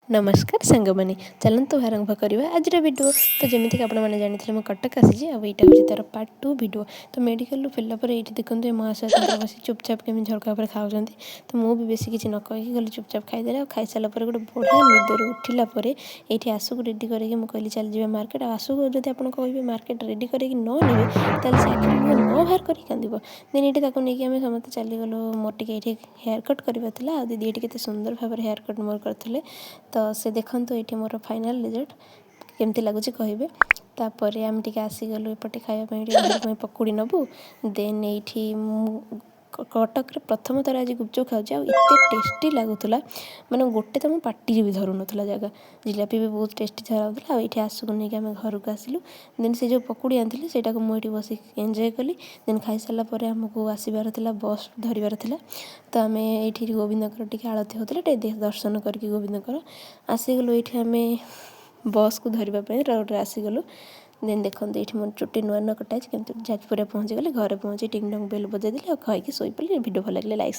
नमस्कार सांग मैंने चलतु आरंभ करवा आज वीडियो। तो जमीक आपने जानी मुझे कटक आसी यहाँ हूँ तार पार्ट 2 वीडियो। तो मेडिकल फेरला ये देखते महाशय बस चुपचाप केमी झरका पर खाऊँ। तो मुझे भी बेसी किसी न कहीकि गली चुपचाप खाईदे खाई सारा गोटे बढ़िया निदर उठला ये आसू रेडी करके मुझे चल जाए मार्केट। आसू जब आप कहे मार्केट रेडी करके न ने से आखिर लुह न बाहर कर कांद देन ये नहीं आम समस्त चलीगलु। मोर टे हेयर कट करवा दीदी ये केते सुंदर भाव हेयर कट मोर करते। तो से देखो ये मोर फाइनाल रिजल्ट केमती लगुच कहे। तापर आम टे आसीगलु एपटे खावाई पकुड़ी नबू देन ये कटक प्रथम थर आज गुपचुप खाऊँ एत टेस्टी लगुला माने गोटे तो मो पार्टी भी धरू नाला जगह। जिलापी भी बहुत टेस्टी धराला। ये आसुक नहीं आम घर को आसिलु देन से जो पकुड़ी आनी से मुझे बस एंजय कली। देन खाई सारापर आमको आसबार बस धरबार तो आम ये गोविंदकर टी आलती होता दर्शन करके गोविंदकर आसीगलु। ये आम बस को धरवाई रोड्रे आसीगलु। देन देखते ये मोर चुट्टी नुआ नुआ कटाई जाजपुर पहुँची गली। घर पहुँची टिंग टंग बेल बजाई खाई शोपड़ी। वीडियो भल लगे लाइक